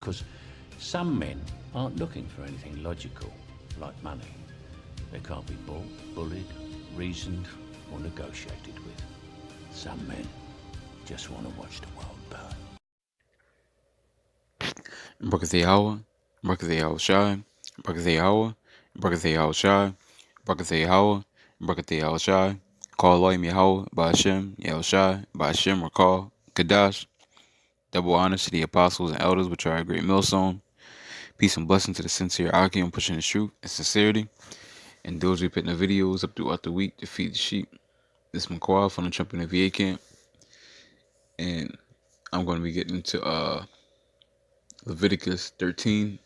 Because some men aren't looking for anything logical, like money. They can't be bought, bullied, reasoned, or negotiated with. Some men just want to watch the world burn. Brakathe Hawa, Brakathe Hawa Shai, Brakathe Hawa, Brakathe Hawa Shai, Brakathe Hawa, Brakathe Hawa Shai, Call Loim Yahweh, Ba'ashem, Yahweh Shai, Ba'ashem, Rakal, Kadash, double honors to the apostles and elders which are a great millstone. Peace and blessing to the sincere Akim pushing the truth and sincerity, and those who putting the videos up throughout the week to feed the sheep. This is McQuad from the Trump and the VA camp, and I'm going to be getting into Leviticus 13,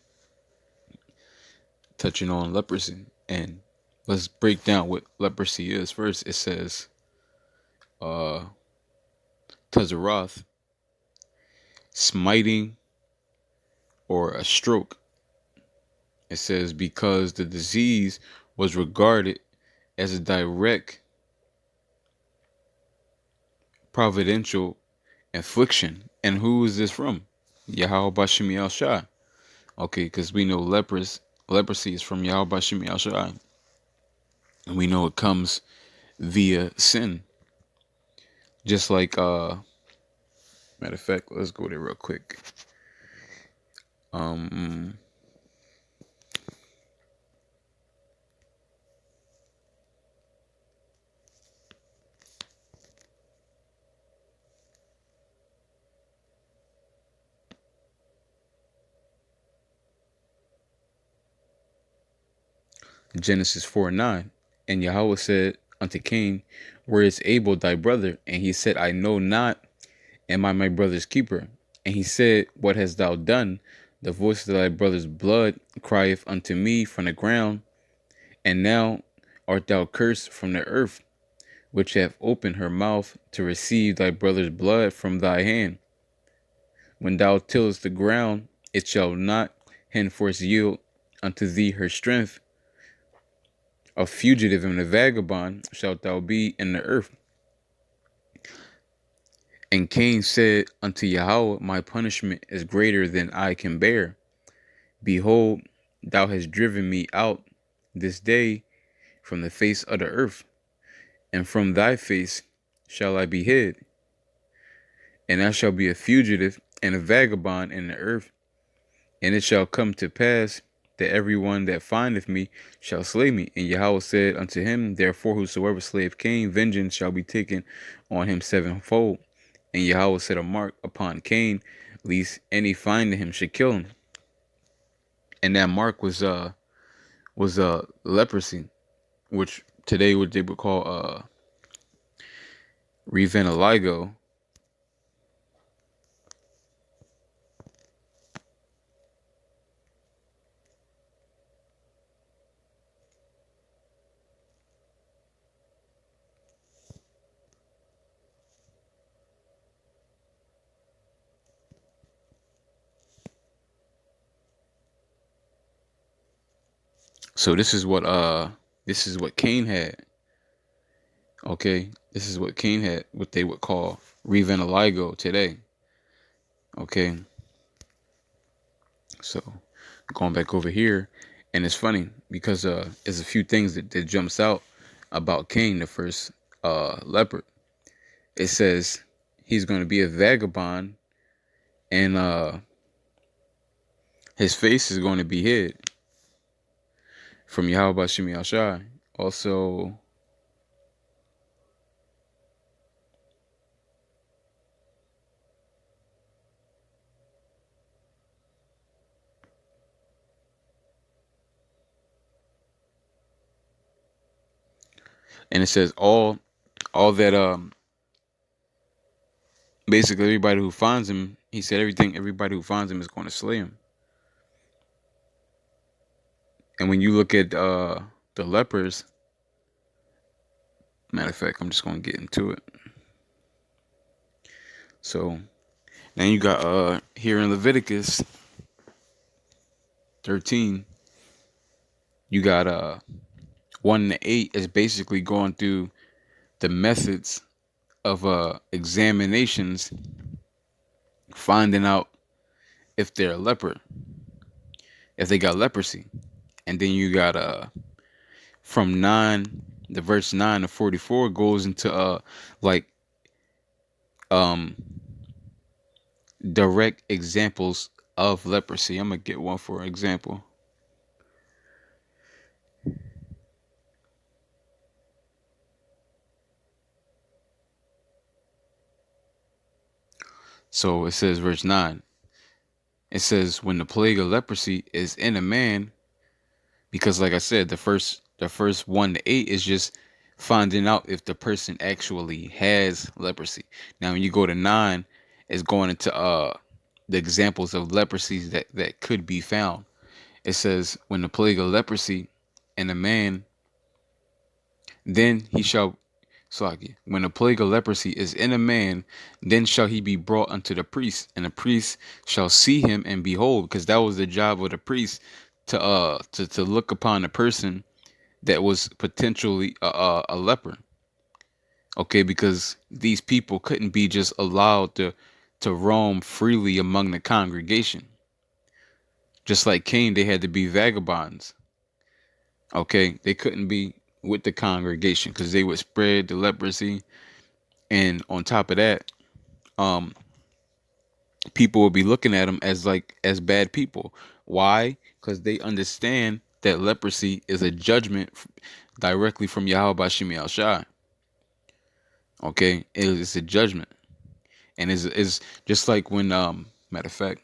touching on leprosy. And let's break down what leprosy is. First, it says, Tazaroth, smiting or a stroke. It says, because the disease was regarded as a direct providential affliction. And who is this from? Yahweh Bashim Al Shai. Okay, because we know leprosy is from Yahweh Bashim Al Shai. And we know it comes via sin. Just like matter of fact, let's go there real quick. Genesis 4:9. And Yahweh said unto Cain, where is Abel thy brother? And he said, I know not. Am I my brother's keeper? And he said, what hast thou done? The voice of thy brother's blood crieth unto me from the ground. And now art thou cursed from the earth, which hath opened her mouth to receive thy brother's blood from thy hand. When thou tillest the ground, it shall not henceforth yield unto thee her strength. A fugitive and a vagabond shalt thou be in the earth. And Cain said unto Yahweh, my punishment is greater than I can bear. Behold, thou hast driven me out this day from the face of the earth, and from thy face shall I be hid. And I shall be a fugitive and a vagabond in the earth. And it shall come to pass that every one that findeth me shall slay me. And Yahweh said unto him, therefore whosoever slayeth Cain, vengeance shall be taken on him sevenfold. And Yahweh set a mark upon Cain, lest any finding him should kill him. And that mark was leprosy, which today what they would call revenaligo. So this is what Cain had. Okay, this is what Cain had, what they would call revenaligo today. Okay, so going back over here, and it's funny because there's a few things that jumps out about Cain, the first leopard. It says he's going to be a vagabond, and his face is going to be hid from Yahweh Bashim Yashai. Also, and it says all that basically everybody who finds him, he said everybody who finds him is going to slay him. And when you look at the lepers, matter of fact, I'm just going to get into it. So now you got here in Leviticus 13, you got 1 to 8 is basically going through the methods of examinations, finding out if they're a leper, if they got leprosy. And then you got from 9, the verse 9 to 44 goes into like um direct examples of leprosy. I'm gonna get one for example. So it says verse 9. It says when the plague of leprosy is in a man, because like I said, the first 1 to 8 is just finding out if the person actually has leprosy. Now when you go to 9, it's going into the examples of leprosies that could be found. It says when the plague of leprosy in a man, then he shall Slaki. When the plague of leprosy is in a man, then shall he be brought unto the priest, and the priest shall see him and behold, because that was the job of the priest to look upon a person that was potentially a leper. Okay, because these people couldn't be just allowed to roam freely among the congregation. Just like Cain, they had to be vagabonds. Okay, they couldn't be with the congregation because they would spread the leprosy, and on top of that, um, people will be looking at them as like as bad people. Why? Because they understand that leprosy is a judgment directly from Yahweh Bashim Al Shai. Okay, it is a judgment, and is just like when matter of fact.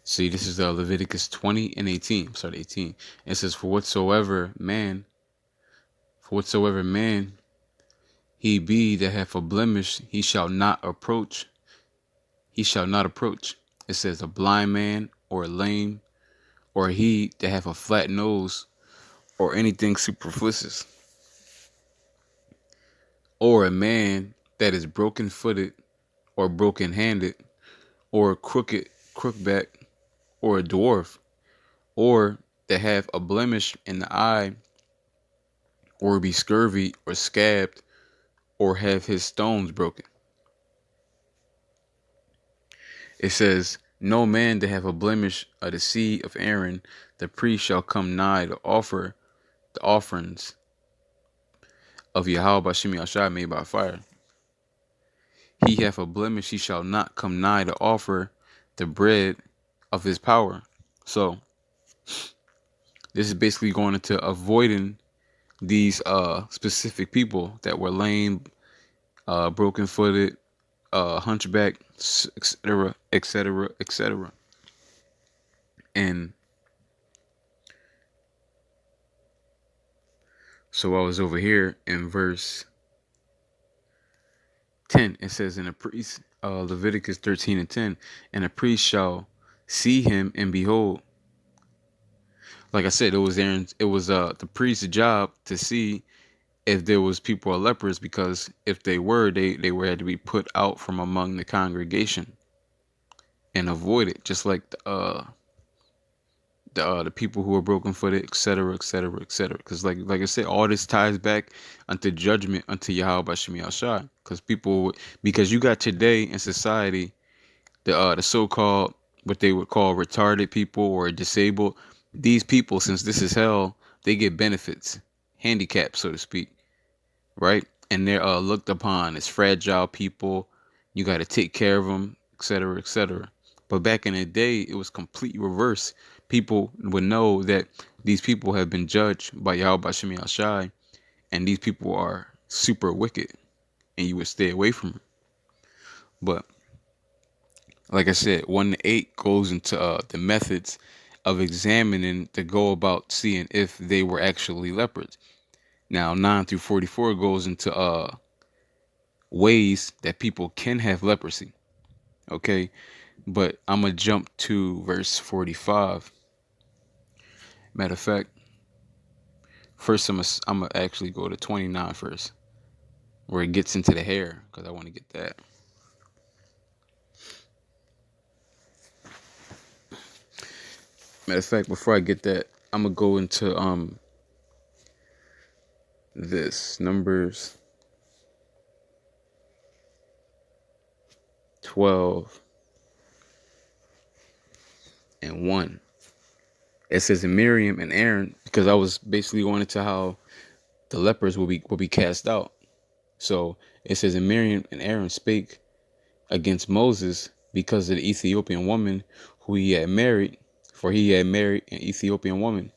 See, this is Leviticus 20 and 18. Sorry, 18. It says, for whatsoever man he be that hath a blemish, he shall not approach. He shall not approach. It says a blind man or a lame, or he that hath a flat nose, or anything superfluous, or a man that is broken footed, or broken handed, or crookback, or a dwarf, or that have a blemish in the eye, or be scurvy, or scabbed, or have his stones broken. It says, no man that have a blemish of the seed of Aaron, the priest shall come nigh to offer the offerings of Yahweh Bashim Yashai made by fire. He hath a blemish, he shall not come nigh to offer the bread of his power. So this is basically going into avoiding these specific people that were lame, broken footed, hunchback, etc., etc., etc. And so I was over here in verse 10. It says, "In a priest, Leviticus 13 and 10, and a priest shall see him and behold." Like I said, it was the priest's job to see if there was people or lepers, because if they were, they were had to be put out from among the congregation and avoided, just like the people who were broken footed, etc., etc., etc. Because like I said, all this ties back unto judgment unto Yahweh Bashim Yashai. Because you got today in society the so-called, what they would call retarded people or disabled. These people, since this is hell, they get benefits, handicaps, so to speak, right? And they're looked upon as fragile people. You got to take care of them, etc., etc. But back in the day, it was completely reverse. People would know that these people have been judged by Yahweh Bashim Yashai, and these people are super wicked, and you would stay away from them. But like I said, 1 to 8 goes into the methods of examining to go about seeing if they were actually lepers. Now 9 through 44 goes into ways that people can have leprosy. Okay, but I'm gonna jump to verse 45. Matter of fact, first I'm gonna actually go to 29 first, where it gets into the hair, because I want to get that. Matter of fact, before I get that, I'm gonna go into this Numbers 12 and 1. It says, and Miriam and Aaron, because I was basically going into how the lepers will be cast out. So it says, and Miriam and Aaron spake against Moses because of the Ethiopian woman who he had married, for he had married an Ethiopian woman.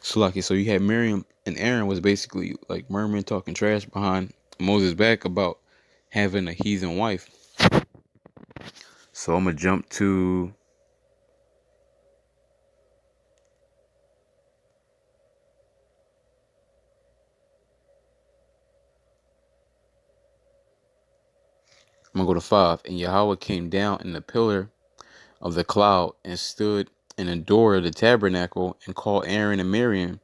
So you had Miriam and Aaron was basically like murmuring, talking trash behind Moses' back about having a heathen wife. So I'm gonna jump to I'm gonna go to 5. And Yahweh came down in the pillar of the cloud and stood in the door of the tabernacle and called Aaron and Miriam,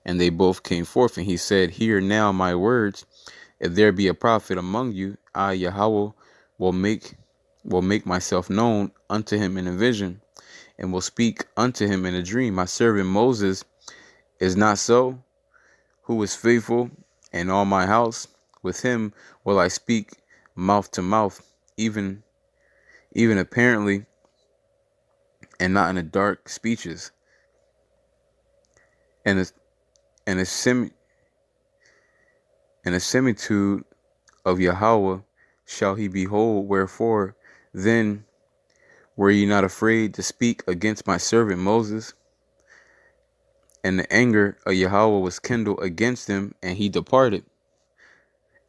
and they both came forth. And he said, hear now my words. If there be a prophet among you, I Yahweh will make myself known unto him in a vision, and will speak unto him in a dream. My servant Moses is not so, who is faithful in all my house. With him will I speak mouth to mouth, even apparently, and not in the dark speeches. And a, and a similitude of Yahweh shall he behold. Wherefore then were ye not afraid to speak against my servant Moses? And the anger of Yahweh was kindled against him, and he departed.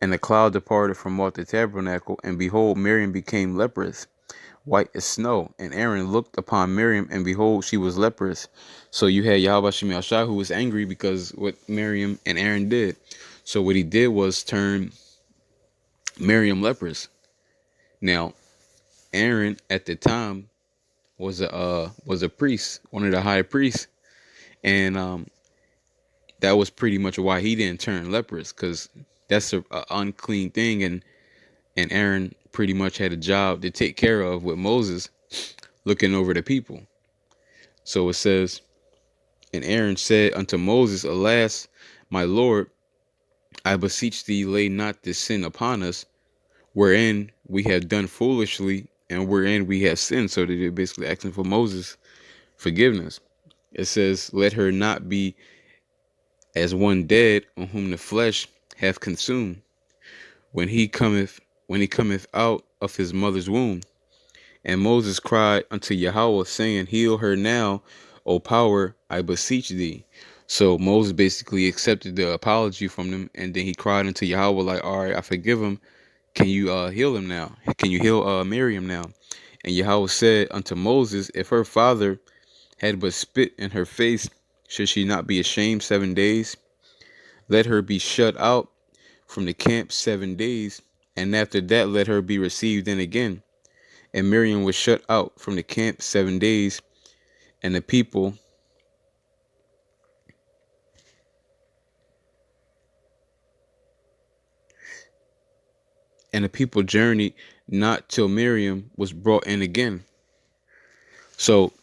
And the cloud departed from off the tabernacle, and behold, Miriam became leprous, white as snow. And Aaron looked upon Miriam, and behold, she was leprous. So you had Yahweh Shem Shah, who was angry because what Miriam and Aaron did. So what he did was turn Miriam leprous. Now, Aaron at the time was a priest, one of the high priests, and that was pretty much why he didn't turn leprous, because that's a unclean thing, and Aaron pretty much had a job to take care of with Moses, looking over the people. So it says, and Aaron said unto Moses, alas, my Lord, I beseech thee, lay not this sin upon us, wherein we have done foolishly, and wherein we have sinned. So they're basically asking for Moses' forgiveness. It says, let her not be as one dead, on whom the flesh hath consumed, when he cometh out of his mother's womb. And Moses cried unto Yahweh, saying, heal her now, O power, I beseech thee. So Moses basically accepted the apology from them, and then he cried unto Yahweh like, all right, I forgive him. Can you heal him now? Can you heal Miriam now? And Yahweh said unto Moses, if her father had but spit in her face, should she not be ashamed 7 days? Let her be shut out from the camp 7 days, and after that let her be received in again. And Miriam was shut out from the camp 7 days, and the people journeyed not till Miriam was brought in again. So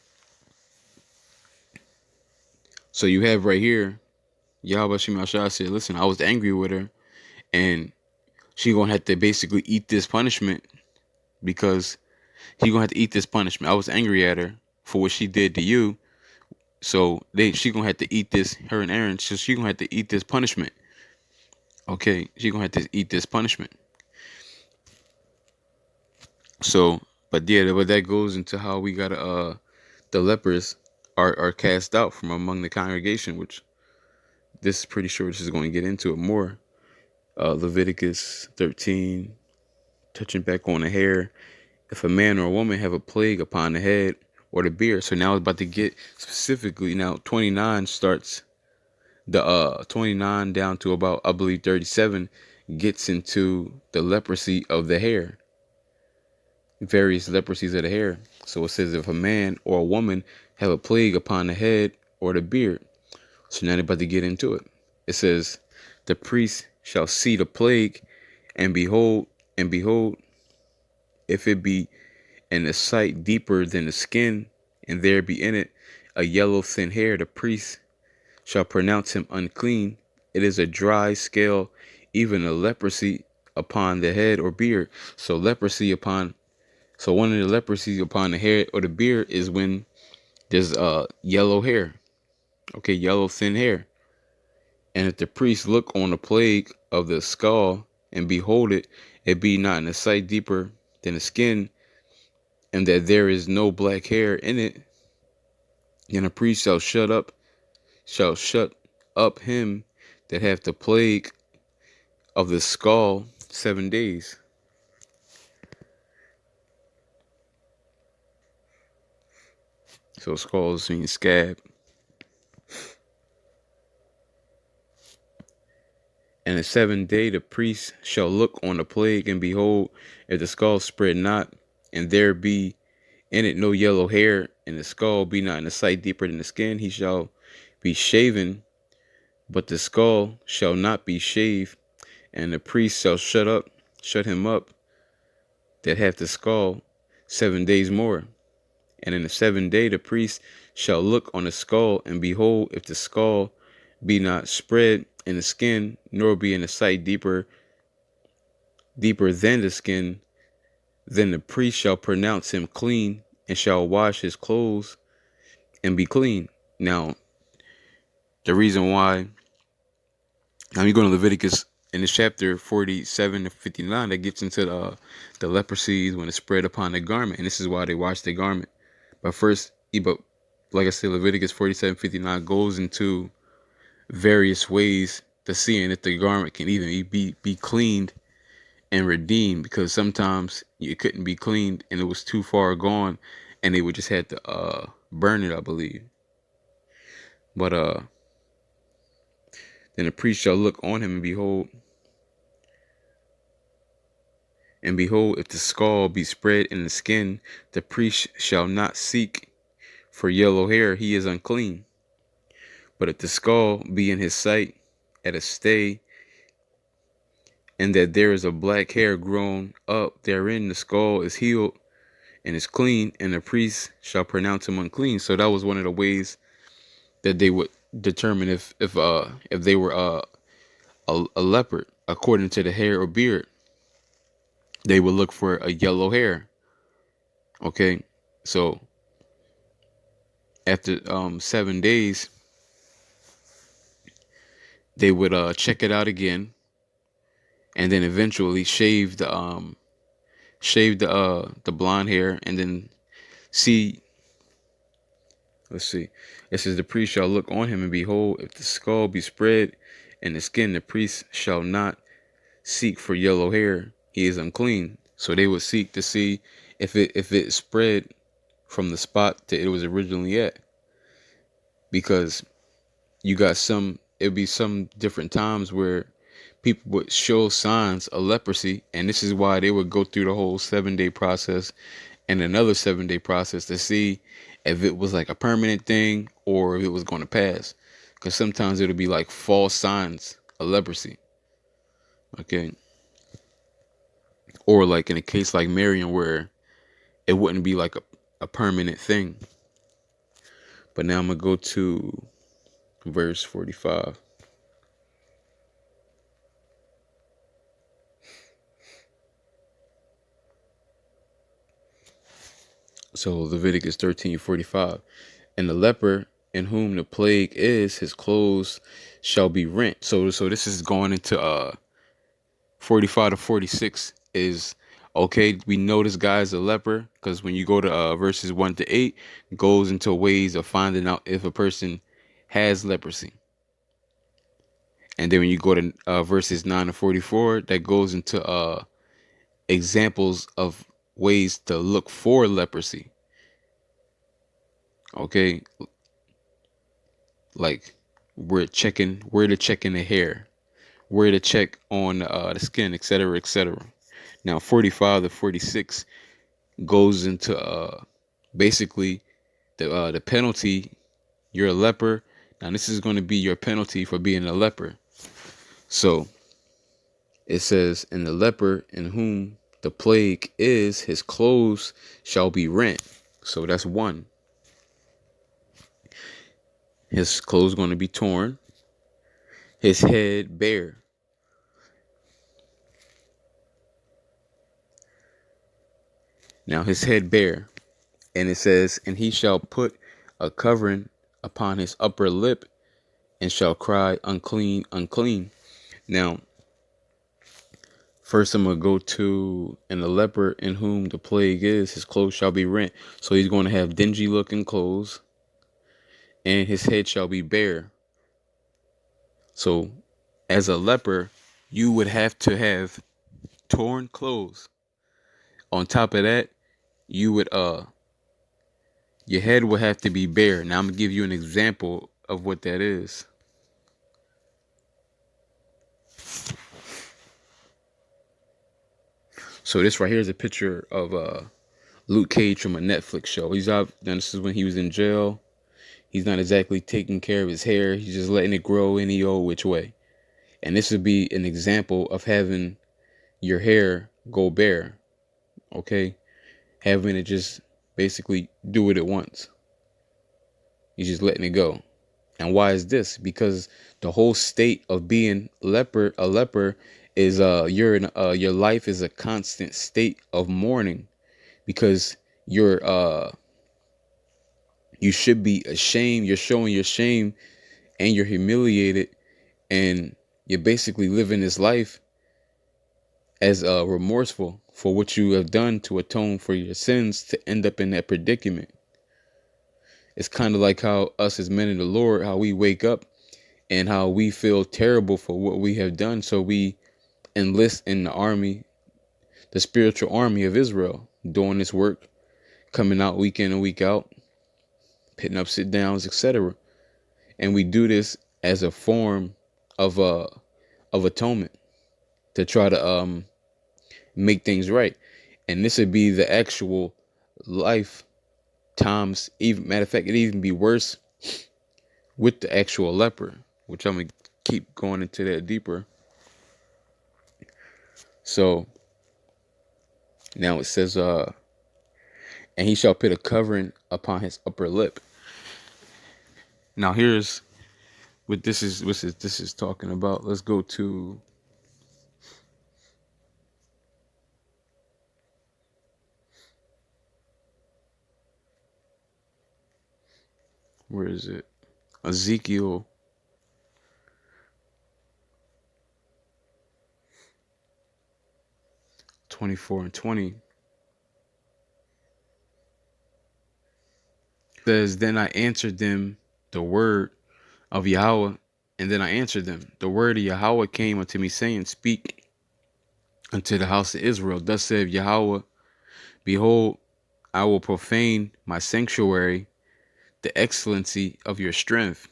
you have right here, Yahweh Shem Shah said, listen, I was angry with her, and she gonna have to basically eat this punishment, because he gonna have to eat this punishment. I was angry at her for what she did to you. So she gonna have to eat this, her and Aaron, so she gonna have to eat this punishment. Okay, she gonna have to eat this punishment. So, but yeah, but that goes into how we gotta the lepers are cast out from among the congregation, which this is pretty sure this is going to get into it more. Leviticus 13, touching back on the hair. If a man or a woman have a plague upon the head or the beard. So now it's about to get specifically, now 29 starts, the 29 down to about, I believe, 37 gets into the leprosy of the hair, various leprosies of the hair. So it says if a man or a woman have a plague upon the head or the beard. So now they're about to get into it. It says the priest shall see the plague and behold, if it be in the sight deeper than the skin, and there be in it a yellow thin hair, the priest shall pronounce him unclean. It is a dry scale, even a leprosy upon the head or beard. So one of the leprosies upon the head or the beard is when there's yellow hair. Okay, yellow thin hair. And if the priest look on the plague of the skull and behold it, it be not in the sight deeper than the skin, and that there is no black hair in it, then a priest shall shut up him that hath the plague of the skull 7 days. So skulls mean scab. And the 7th day the priest shall look on the plague, and behold, if the skull spread not, and there be in it no yellow hair, and the skull be not in the sight deeper than the skin, he shall be shaven, but the skull shall not be shaved, and the priest shall shut him up that hath the skull 7 days more. And in the 7th day the priest shall look on the skull, and behold, if the skull be not spread in the skin, nor be in the sight deeper than the skin, then the priest shall pronounce him clean, and shall wash his clothes and be clean. Now, the reason why, now you go to Leviticus in this chapter 47 to 59, that gets into the leprosies when it's spread upon the garment, and this is why they wash the garment. But like I said, Leviticus 47:59 goes into various ways to seeing if the garment can even be cleaned and redeemed, because sometimes it couldn't be cleaned and it was too far gone, and they would just have to burn it, I believe. But then the priest shall look on him, and behold, if the skull be spread in the skin, the priest shall not seek for yellow hair, he is unclean. But if the skull be in his sight at a stay, and that there is a black hair grown up therein, the skull is healed and is clean, and the priest shall pronounce him unclean. So that was one of the ways that they would determine if they were a leopard. According to the hair or beard, they would look for a yellow hair. Okay, so after 7 days, they would check it out again, and then eventually shave the blonde hair, and then see. Let's see. It says the priest shall look on him, and behold, if the skull be spread in the skin, the priest shall not seek for yellow hair, he is unclean. So they would seek to see if it spread from the spot that it was originally at, because it'd be some different times where people would show signs of leprosy, and this is why they would go through the whole 7-day process and another 7-day process to see if it was like a permanent thing or if it was going to pass, because sometimes it'll be like false signs of leprosy. Okay, or like in a case like Marion, where it wouldn't be like a permanent thing. But now I'm gonna go to verse 45. So Leviticus 13:45, and the leper in whom the plague is, his clothes shall be rent. So this is going into 45 to 46 is, okay, we know this guy is a leper, because when you go to verses 1 to 8, goes into ways of finding out if a person has leprosy. And then when you go to verses 9 to 44, that goes into examples of ways to look for leprosy. Okay, like where to check in the hair, where to check on the skin, etc., etc. Now, 45 to 46 goes into basically the penalty. You're a leper. Now, this is going to be your penalty for being a leper. So it says, "And the leper in whom the plague is, his clothes shall be rent." So that's one. His clothes going to be torn. His head bare. Now his head bare. And it says, "And he shall put a covering upon his upper lip, and shall cry, unclean, unclean." Now, first I'm going to go to, "And the leper in whom the plague is, his clothes shall be rent." So he's going to have dingy looking clothes, and his head shall be bare. So as a leper, you would have to have torn clothes. On top of that, you would your head would have to be bare. Now I'm gonna give you an example of what that is. So this right here is a picture of Luke Cage from a Netflix show. He's out. This is when he was in jail. He's not exactly taking care of his hair. He's just letting it grow any old which way. And this would be an example of having your hair go bare. Okay, having it just basically do it at once. You're just letting it go. And why is this? Because the whole state of being a leper is your life is a constant state of mourning, because you should be ashamed. You're showing your shame, and you're humiliated, and you're basically living this life as remorseful for what you have done to atone for your sins to end up in that predicament. It's kind of like how us as men in the Lord, how we wake up and how we feel terrible for what we have done. So we enlist in the army, the spiritual army of Israel, doing this work, coming out week in and week out, pitting up sit downs, etc. And we do this as a form of atonement to try to make things right. And this would be the actual life times, even matter of fact, it'd even be worse with the actual leper, which I'm gonna keep going into that deeper. So now it says, "And he shall put a covering upon his upper lip." Now here's what this is talking about. Let's go to where is it? Ezekiel 24 and 20. It says, "Then I answered them the word of Yahweh, and then I answered them. The word of Yahweh came unto me, saying, Speak unto the house of Israel. Thus saith Yahweh, Behold, I will profane my sanctuary, the excellency of your strength,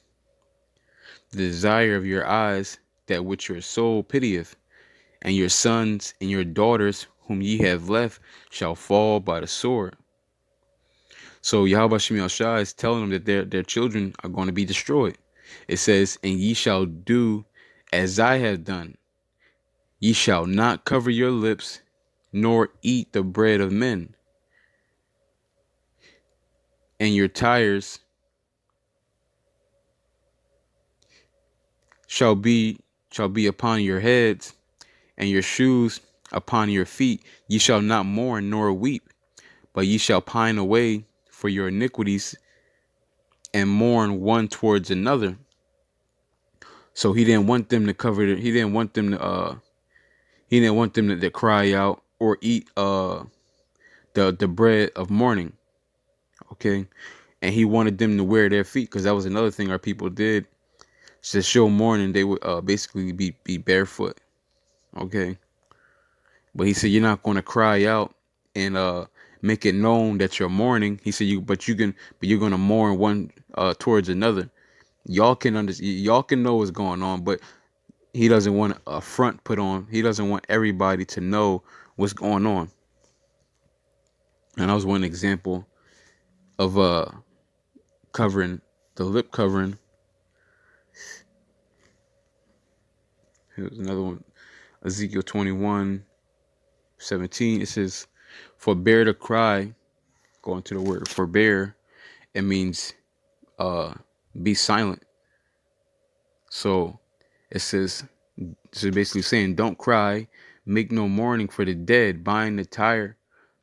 the desire of your eyes, that which your soul pitieth, and your sons and your daughters whom ye have left shall fall by the sword." So Yahweh Shemi Shai is telling them that their children are going to be destroyed. It says, "And ye shall do as I have done. Ye shall not cover your lips, nor eat the bread of men. And your tires shall be upon your heads, and your shoes upon your feet. Ye shall not mourn nor weep, but ye shall pine away for your iniquities, and mourn one towards another." So he didn't want them to cover it. He didn't want them to cry out or eat the bread of mourning. Okay. And he wanted them to wear their feet, because that was another thing our people did. To show mourning, they would basically be barefoot. Okay. But he said, you're not going to cry out and make it known that you're mourning. He said, you're going to mourn one towards another. Y'all can know what's going on, but he doesn't want a front put on. He doesn't want everybody to know what's going on. And that was one example of covering, the lip covering. Here's another one. Ezekiel 21:17. It says, forbear to cry. Going to the word forbear, it means be silent. So it says, this is basically saying, don't cry, make no mourning for the dead, bind the tire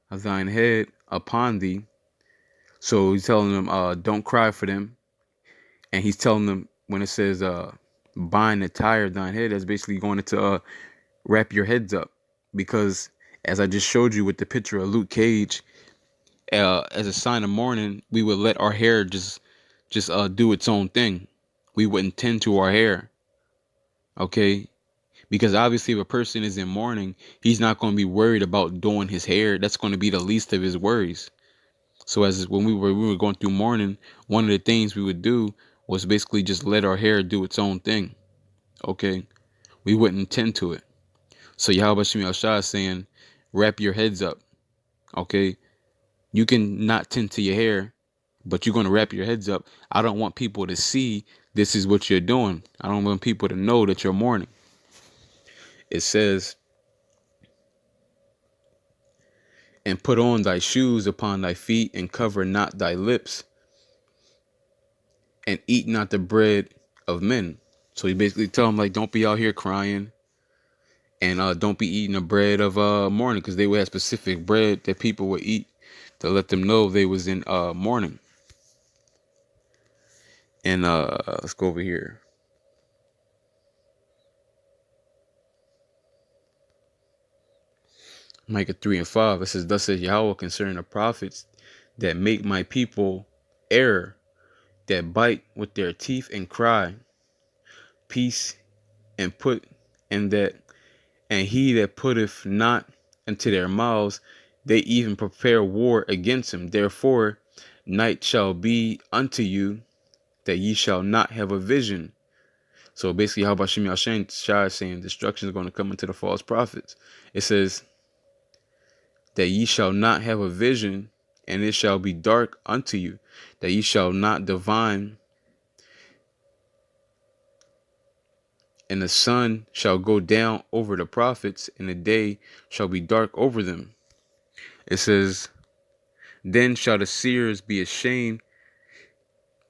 of thine head upon thee. So he's telling them, don't cry for them. And he's telling them, when it says bind the tire of thine head, that's basically going into wrap your heads up. Because as I just showed you with the picture of Luke Cage, as a sign of mourning, we would let our hair just do its own thing. We wouldn't tend to our hair. Okay? Because obviously if a person is in mourning, he's not going to be worried about doing his hair. That's going to be the least of his worries. So as when we were going through mourning, one of the things we would do was basically just let our hair do its own thing. Okay? We wouldn't tend to it. So Yahweh Shem Shah is saying, wrap your heads up. Okay? You can not tend to your hair, but you're going to wrap your heads up. I don't want people to see this is what you're doing. I don't want people to know that you're mourning. It says, and put on thy shoes upon thy feet, and cover not thy lips, and eat not the bread of men. So he basically tell them, like, don't be out here crying, and don't be eating the bread of mourning, because they would have specific bread that people would eat to let them know they was in mourning. And let's go over here. Micah 3:5. It says, thus says Yahweh concerning the prophets that make my people err, that bite with their teeth and cry, peace, and put, and he that putteth not into their mouths, they even prepare war against him. Therefore, night shall be unto you, that ye shall not have a vision. So basically, how about Shem Shah is saying destruction is going to come into the false prophets. It says that ye shall not have a vision, and it shall be dark unto you, that ye shall not divine, and the sun shall go down over the prophets, and the day shall be dark over them. It says, then shall the seers be ashamed,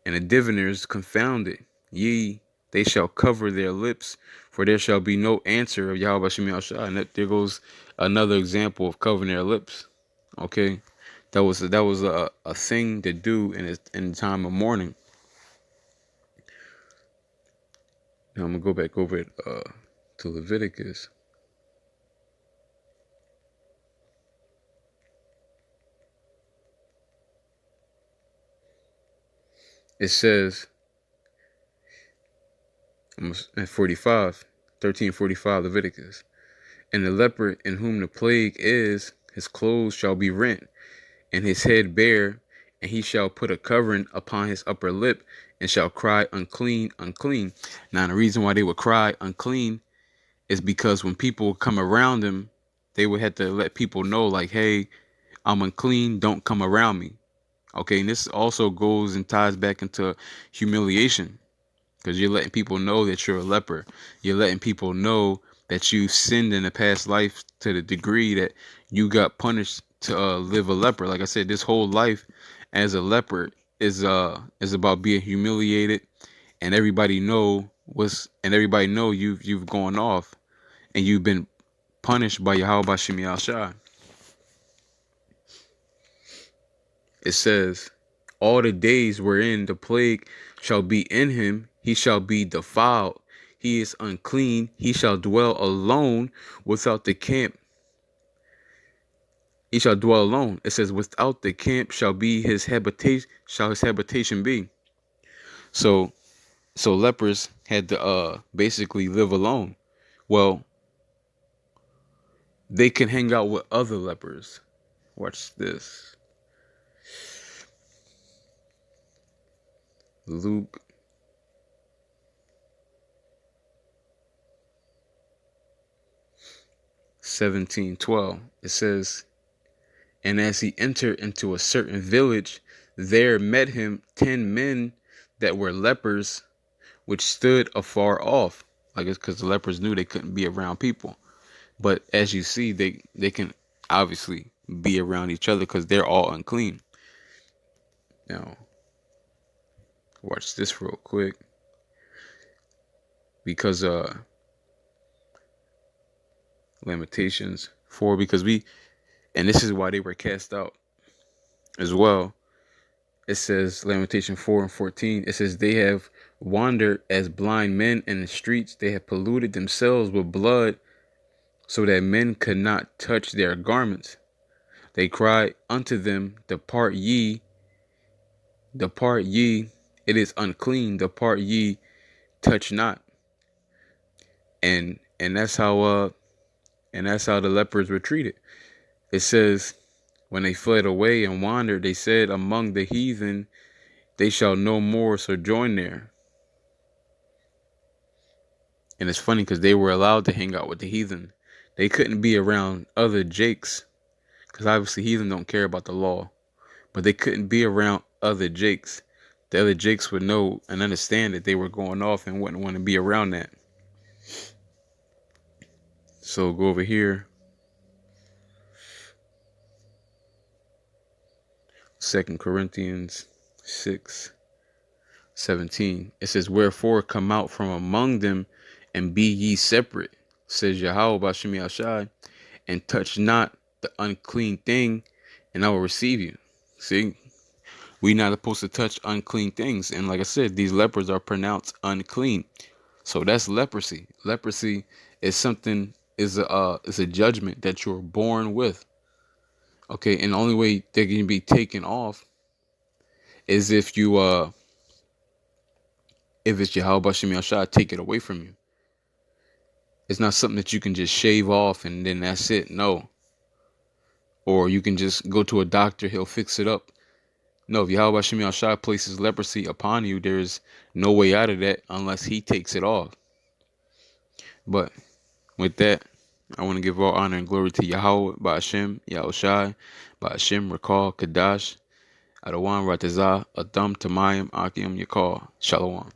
and the diviners confounded. They shall cover their lips, for there shall be no answer of Yahweh Shem Shah. And there goes another example of covering their lips. Okay, that was a thing to do in the time of mourning. Now I'm gonna go back over it to Leviticus. It says, at 45, 13:45 Leviticus, and the leper in whom the plague is, his clothes shall be rent, and his head bare, and he shall put a covering upon his upper lip, and shall cry, unclean, unclean. Now the reason why they would cry unclean is because when people would come around him, they would have to let people know, like, hey, I'm unclean, don't come around me. Okay, and this also goes and ties back into humiliation, because you're letting people know that you're a leper. You're letting people know that you sinned in a past life to the degree that you got punished to live a leper. Like I said, this whole life as a leper is about being humiliated, and everybody know you've gone off, and you've been punished by Yahweh Shem Shah. It says, all the days wherein the plague shall be in him, he shall be defiled. He is unclean. He shall dwell alone without the camp. He shall dwell alone. It says, without the camp shall be his habitation. Shall his habitation be? So lepers had to basically live alone. Well, they can hang out with other lepers. Watch this. Luke 17:12. It says, and as he entered into a certain village, there met him 10 men that were lepers, which stood afar off. Like it's because the lepers knew they couldn't be around people. But as you see, they can obviously be around each other because they're all unclean. Now, watch this real quick. Because Lamentations 4, because and this is why they were cast out as well. It says Lamentation 4:14. It says they have wandered as blind men in the streets. They have polluted themselves with blood so that men could not touch their garments. They cry unto them, depart ye, it is unclean, depart ye, touch not. And that's how the lepers were treated. It says, when they fled away and wandered, they said among the heathen, they shall no more sojourn there. And it's funny because they were allowed to hang out with the heathen. They couldn't be around other Jakes, because obviously heathen don't care about the law. But they couldn't be around other Jakes. The other Jakes would know and understand that they were going off and wouldn't want to be around that. So go over here. 2 Corinthians 6:17. It says, wherefore come out from among them and be ye separate, says Yahweh Bashim Yashai, and touch not the unclean thing, and I will receive you. See, we're not supposed to touch unclean things. And like I said, these lepers are pronounced unclean. So that's leprosy. Leprosy is a judgment that you're born with. Okay, and the only way they can be taken off is if it's Yahweh Bashim Yashai take it away from you. It's not something that you can just shave off and then that's it. No. Or you can just go to a doctor, he'll fix it up. No, if Yahweh Bashim Yashai places leprosy upon you, there's no way out of that unless he takes it off. But with that, I want to give all honor and glory to Yahweh, Ba'ashem, Yahushai, Ba'ashem, Rakal, Kadash, Adawan, Ratazah, Adam, Tamayim, Akim, Yakal, Shalom.